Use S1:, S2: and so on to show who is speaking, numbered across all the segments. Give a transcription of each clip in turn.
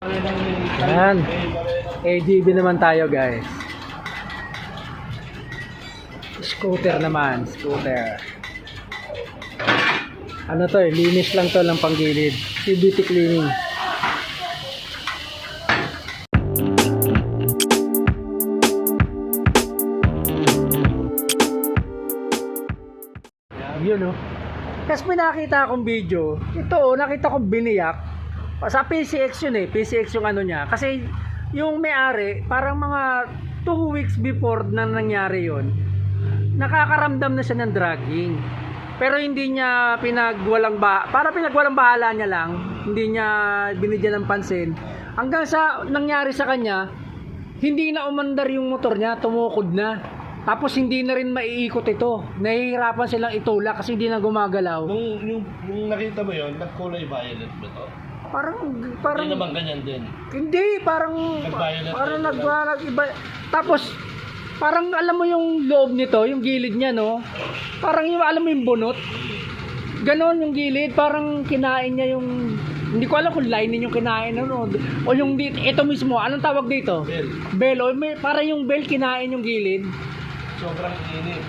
S1: Ayan. AGV naman tayo guys. Scooter naman. Scooter. Ano to eh. Linis lang to ng panggilid. CVT cleaning. Yun oh. Kasi may nakita akong video. Ito oh. Nakita kong biniyak. Sa PCX yun eh. PCX yung ano niya. Kasi yung may-ari, parang mga 2 weeks before na nangyari yun, nakakaramdam na siya ng dragging. Pero hindi niya pinagwalang bahala niya lang. Hindi niya binigyan ng pansin. Hanggang sa nangyari sa kanya, hindi na umandar yung motor niya, tumukod na. Tapos hindi na rin maiikot ito. Nahihirapan silang itulak kasi hindi na gumagalaw.
S2: Nung nakita mo yun, nagkulay violet ba to?
S1: Parang
S2: Hindi naman ganyan din.
S1: Hindi, parang
S2: Nag-violet.
S1: iba. Tapos parang alam mo yung loob nito, yung gilid niya no. Parang yung alam mo yung bunot. Ganon yung gilid, parang kinain niya yung, hindi ko alam kung lining yung kinain ano o yung ito mismo, anong tawag dito?
S2: Bell.
S1: Bell o may parang yung bell kinain yung gilid.
S2: Sobrang init.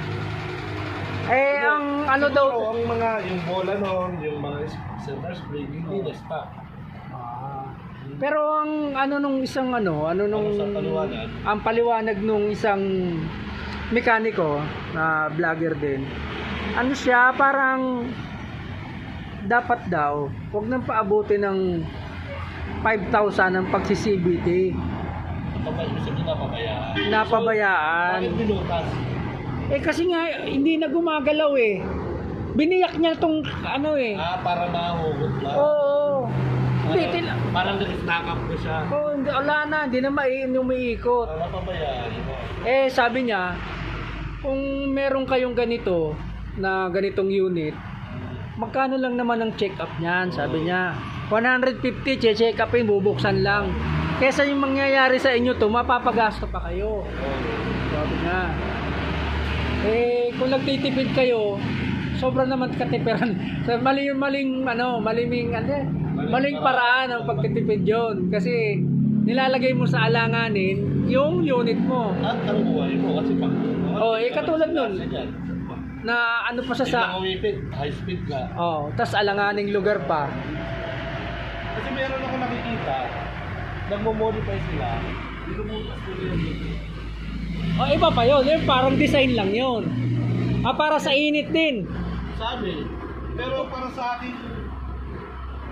S1: Eh ang ano daw
S2: Ang mga, yung bola noon, yung mga center spring, hindi na-stop.
S1: pero ang ano nung isang ano nung
S2: Sa paliwanag?
S1: ang paliwanag nung isang mekaniko na vlogger din. Ano siya, parang dapat daw wag nang paabutin ng 5,000 ang pagsi-CVT. Napabayaan.
S2: Bakit binutas?
S1: Eh kasi nga hindi na gumagalaw eh. Biniyak niya tong ano eh.
S2: Para mahugot lang.
S1: Oo. Hindi,
S2: Parang nag-stack up ko siya.
S1: oh, hindi, wala na, hindi na umiikot.
S2: Napabayaan mo.
S1: Eh, sabi niya, kung meron kayong ganito, na ganitong unit, magkano lang naman ang check-up niyan, sabi niya. 150, check upin, bubuksan lang. Kesa yung mangyayari sa inyo to, mapapagasto pa kayo. Sabi niya. Eh, kung nagtitipid kayo, sobra naman katipiran. Maling paraan ang pagtitipid yon. Kasi nilalagay mo sa alanganin yung unit mo.
S2: At ang buhay mo kasi pag...
S1: Oh, eh katulad nun. Na ano pa siya sa...
S2: high speed ka.
S1: Oh, tas alanganing lugar pa.
S2: Kasi meron ako nakikita, nagmo-modify sila, binumutas ko yun.
S1: Oh, iba pa yun. Yung parang design lang yun. Para sa init din.
S2: Sabi, pero para sa akin,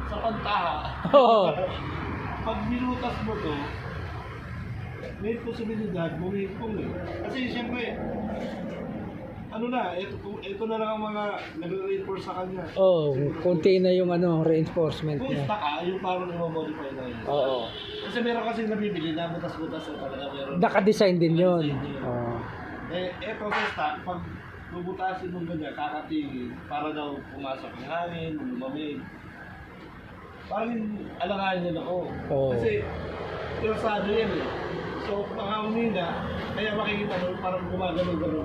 S2: sa pantaha,
S1: Oo.
S2: pag binutas mo to, may posibilidad, bumipong eh. Kasi siyempre, ano na, ito na lang ang mga nagre-reinforce sa kanya.
S1: Oh, konti na yung reinforcement
S2: Kung
S1: niya.
S2: stock yung parang i-modify na yun.
S1: Oo.
S2: Kasi meron kasi nabibili na butas-butas na talaga meron.
S1: Naka-design din yun. Oh.
S2: Eto sa stock, pag bubutasin mong ganyan, kakatingin, para daw pumasok ang hangin, lumamig. Parang alanganin nila ako.
S1: Oo.
S2: Kasi, pirsado yan eh. So, mga umina, kaya makikita mo parang gumagano-gano.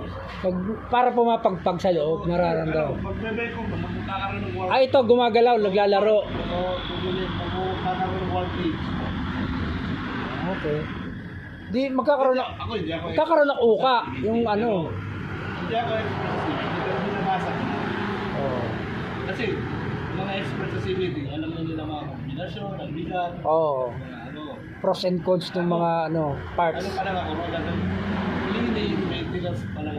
S1: Para pumapagpag sa loob, nararamdaman.
S2: Pag nabay ko, magkakaroon ng wall.
S1: Ah, ito, gumagalaw, naglalaro.
S2: Oo, tugulit, magkakaroon ng wall page.
S1: Okay. Di, magkakaroon ng uka, yung ano.
S2: Hindi ako expert sa CBD, pero binabasa ko.
S1: Oh.
S2: Kasi, mga expert sa CBD, alam na nila mga kombinasyon, ang bigat,
S1: Oh.
S2: mga ano.
S1: Pros and cons ng mga parts.
S2: Ano pa lang ako, cleaning, maintenance pa lang.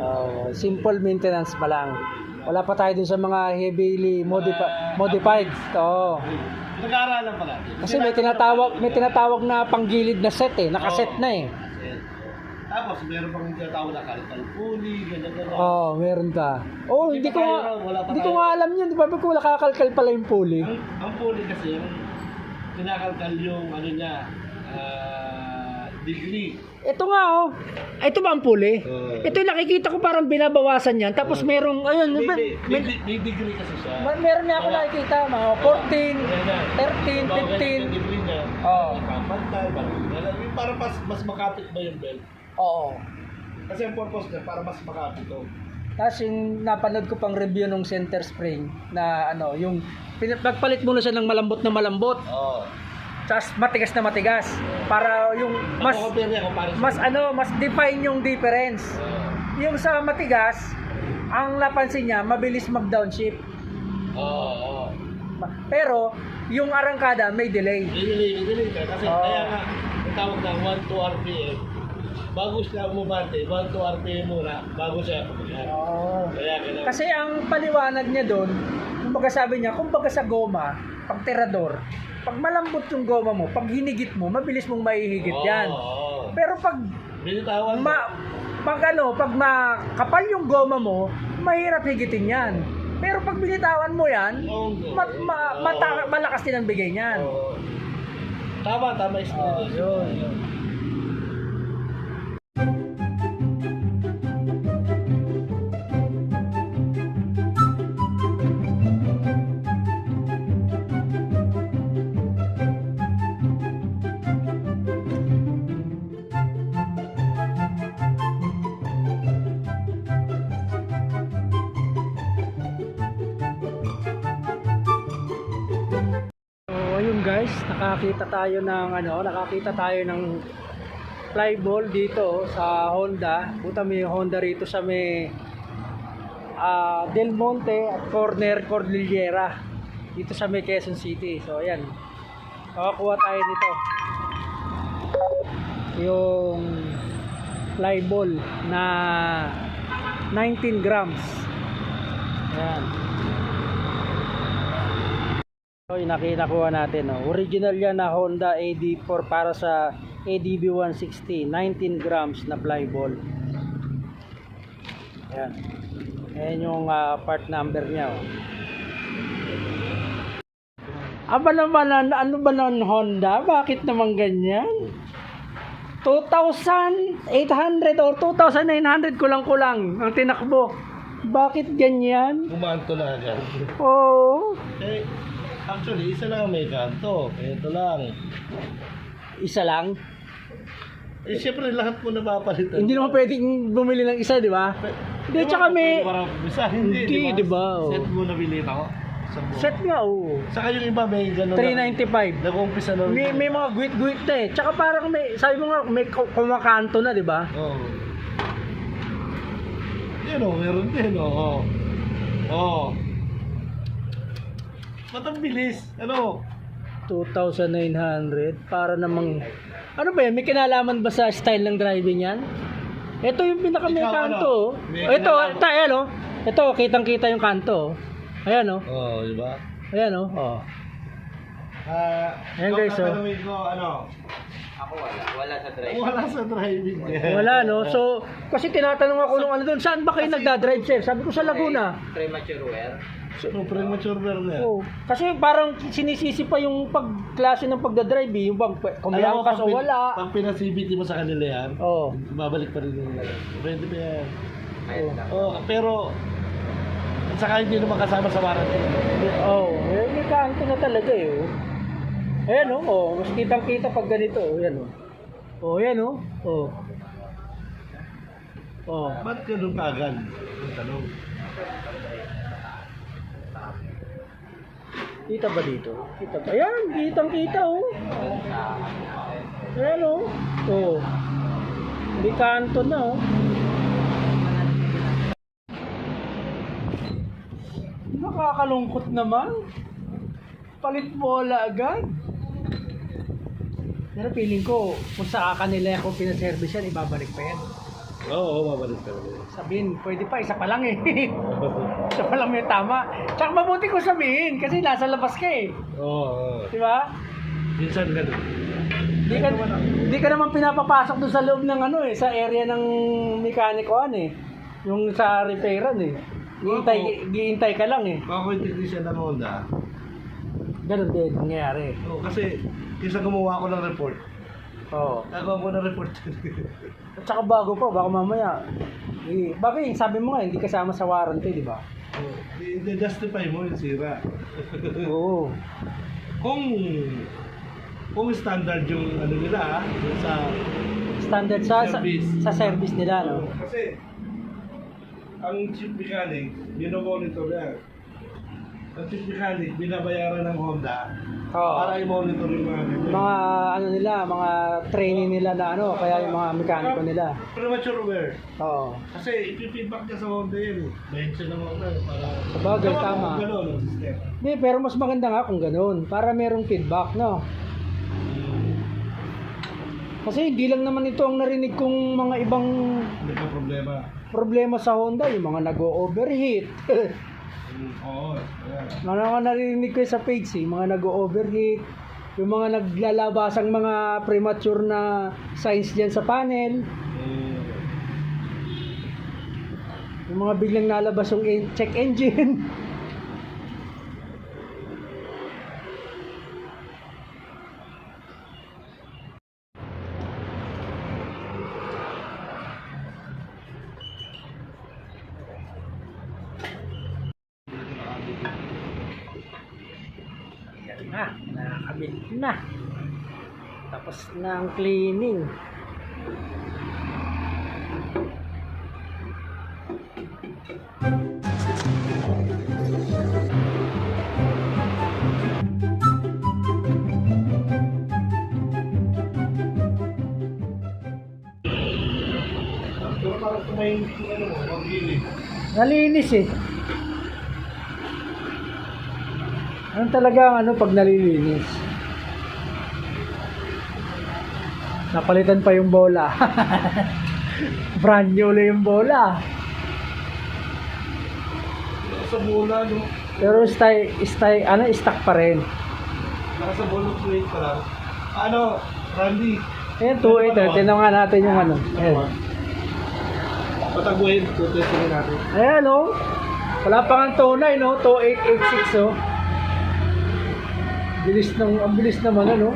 S1: Simple maintenance pa lang. Wala pa tayo dun sa mga heavily modified. Oo.
S2: Nag-aaralan pa natin.
S1: Kasi may tinatawag na panggilid na set eh, nakaset na eh.
S2: Tapos meron pang tinatawag na kalkal pulley, ganyan-ganyan.
S1: Oo, meron ka. Oh, hindi ko nga alam yun. Di ba ko nakakalkal pala yung pulley?
S2: Ang pulley kasi, kinakalkal yung ano niya, degree.
S1: Ito nga oh. Ito ba ang pulley? Ito yung nakikita ko parang binabawasan yan. Tapos merong, ayun.
S2: May degree kasi siya.
S1: Meron niya ako nakikita, mga 14, 13, 15.
S2: Degree niya.
S1: Oo.
S2: Pantay, para mas makapit ba yung belt?
S1: Oo.
S2: Kasi ang purpose niya, para mas makapit to.
S1: Tapos yung napanood ko pang review ng center spring na yung nagpalit muna siya ng malambot na malambot.
S2: Oo.
S1: tas matigas na matigas para yung mas define yung difference. Yung sa matigas, ang napansin niya, mabilis mag-downshift.
S2: Oo.
S1: Pero, yung arangkada may delay.
S2: Delay ka. Kasi kaya nga, ang tawag ng 1 to RPM. Bago siya umabante, 1 to RPM muna, bago siya pumagat. Kaya ganun.
S1: Kasi ang paliwanag niya doon, kumbaga sabi niya, kumbaga sa goma, pag tirador, pag malambot yung goma mo, pag hinigit mo, mabilis mong maihigit yan. Pero pag
S2: binitawan
S1: pag makapal yung goma mo, mahirap higitin yan. Pero pag binitawan mo yan, malakas din ang bigay niyan.
S2: Tama explanation.
S1: Yun. Ayun guys, nakakita tayo ng fly ball dito sa Honda. Punta may Honda rito sa may Del Monte at Corner Cordillera dito sa may Quezon City. So ayan, nakakuha tayo nito, yung fly ball na 19 grams. Ayan. So, nakuha natin, original yan na Honda AD4 para sa ADB 160, 19 grams na fly ball. Ayan. Ayan yung part number niya. Aba naman, ano ba ng Honda? Bakit naman ganyan? 2,800 or 2,900 kulang-kulang ang tinakbo. Bakit ganyan?
S2: Kumanto na agad.
S1: Oo.
S2: Actually, isa lang ang may kanto. Ito lang.
S1: Isa lang?
S2: Siyempre lahat mo napapalitan.
S1: Hindi naman pwedeng bumili ng isa, di ba? Hindi, tsaka may...
S2: Hindi,
S1: di ba?
S2: Set mo nabili ako.
S1: Set nga, oo.
S2: Saka yung iba may gano'n.
S1: 395.
S2: Nag-umpisa na.
S1: May mga guwit-guwit na eh. Tsaka parang may, sabi mo nga, may kumakanto na, di ba?
S2: Oo. Yan o, meron din o. Oo. Ba't ang bilis? Ano?
S1: 2,900 para namang... Ano ba yan? May kinalaman ba sa style ng driving yan? Ito yung pinaka-may
S2: Ikaw,
S1: kanto.
S2: ano? May
S1: Ito,
S2: kinalaman.
S1: ayan o. Ito, kitang-kita yung kanto. Ayan o.
S2: Oo, di ba?
S1: Ayan o. Oh. Ayan guys,
S2: so. Ko, ano?
S3: Ako wala sa driving.
S2: Wala sa driving.
S1: Wala no. So, kasi tinatanong ako nung ano doon, saan ba kayo nagdadrive, sir? Sabi ko sa Laguna.
S3: Premature wear.
S2: So, premature burner.
S1: Oh, kasi parang sinisisi pa yung pagklase ng pagdadrive eh. Yung kung may angkas o wala.
S2: Pag pinasibiti mo sa kanila yan,
S1: Oh.
S2: babalik pa rin yung pwede pa yan.
S3: Ayun lang.
S2: Oh, pero at saka hindi naman kasama sa warranty.
S1: Oh, may kanto na talaga eh. Oh. Ayan oh, oh, mas kitang-kita pag ganito, oh, ayan oh. Oh, ayan oh. Oh. Oh.
S2: Ba't ganun kaagad? Yung tanong.
S1: Kita ba dito? Kita ba? Ayan, kitang-kita oh. Ayan oh. Oh. May kanto na oh. Nakakalungkot naman. Palit bola agad. Pero feeling ko, kung sa kanila kung pinaservice yan, ibabalik pa yan.
S2: Oo, babalik ka rin.
S1: Sabihin, pwede pa, isa pa lang eh. Isa pa lang may tama. Tsaka mabuti ko sabihin, kasi nasa labas ka eh.
S2: Oo.
S1: Di ba?
S2: Minsan ganun.
S1: Di ka naman pinapapasok doon sa loob ng ano eh, sa area ng mekanikoan eh. Yung sa repairan eh. Giintay ka lang eh.
S2: Ako yung technician ng Honda.
S1: Ganun din, nangyayari.
S2: Oo, kasi isa gumawa ko ng report.
S1: Oo.
S2: Nagawa ko ng report.
S1: At saka bago pa, baka mamaya. Bagay, sabi mo nga, hindi kasama sa warranty, di ba?
S2: I-justify mo yung sira.
S1: Oo.
S2: Kung standard yung ano nila, yung sa
S1: Standard sa
S2: Service.
S1: sa service nila, no?
S2: Kasi ang chief mechanic, monitor yan. Ang chief mechanic, binabayaran ng Honda
S1: Oo.
S2: Para i-monitor yung mga ganyan.
S1: Mga ano nila, mga training nila na ano, kaya yung mga mekaniko nila.
S2: Premature wear.
S1: Oo.
S2: Kasi ipipeedback niya sa Honda yun eh. Bench ng Honda para...
S1: Sabagay, tama.
S2: Gano'n, no, system.
S1: Hindi, pero mas maganda nga kung ganun. Para merong feedback, no? Kasi hindi lang naman ito ang narinig kong mga ibang
S2: Hindi pa problema.
S1: problema sa Honda. Yung mga nag-overheat.
S2: Oo, ayan.
S1: Mga narinig ko sa page, mga nag-overheat. Yung mga naglalabasang mga premature na signs dyan sa panel. Yung mga biglang nalabas yung check engine. Yan na, nakakabit na. Tapos na ang cleaning.
S2: Pero parang tumahimik yung ano mo, mag-ilig.
S1: Nalinis eh. Ano talaga ang ano pag nalilinis? Napalitan pa yung bola. Brand new na yung bola.
S2: Sa bola, no?
S1: Pero stock pa rin.
S2: Nasa bola plate pa lang. Ano, Randy?
S1: Ayan, 2.8. Tinan nga natin yung ano. Ayan.
S2: Pataguhin, tutestingin natin.
S1: Ayan o. Wala pa nga tunay no. 2886 oh. Ang bilis naman ano.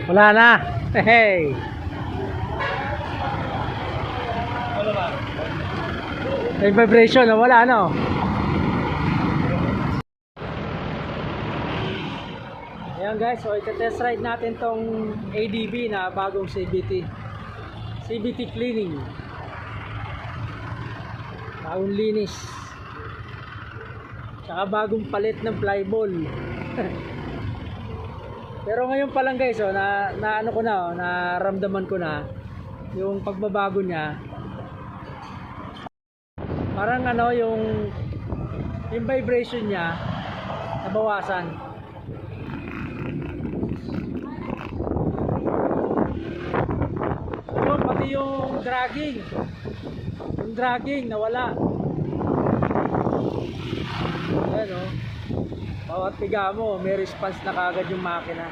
S1: Wala na. Hey.
S2: Ano ba?
S1: May vibration na wala no. Ayan guys, so ita-test ride natin tong ADB na bagong CVT cleaning. Bagong linis. Tsaka bagong palit ng flyball. Pero ngayon pa lang guys, oh, na ano ko na, oh, naramdaman ko na yung pagbabago niya. Parang ano yung vibration niya nabawasan. Yun, pati yung dragging nawala. Ayan o, bawat piga mo may response na kagad yung makina.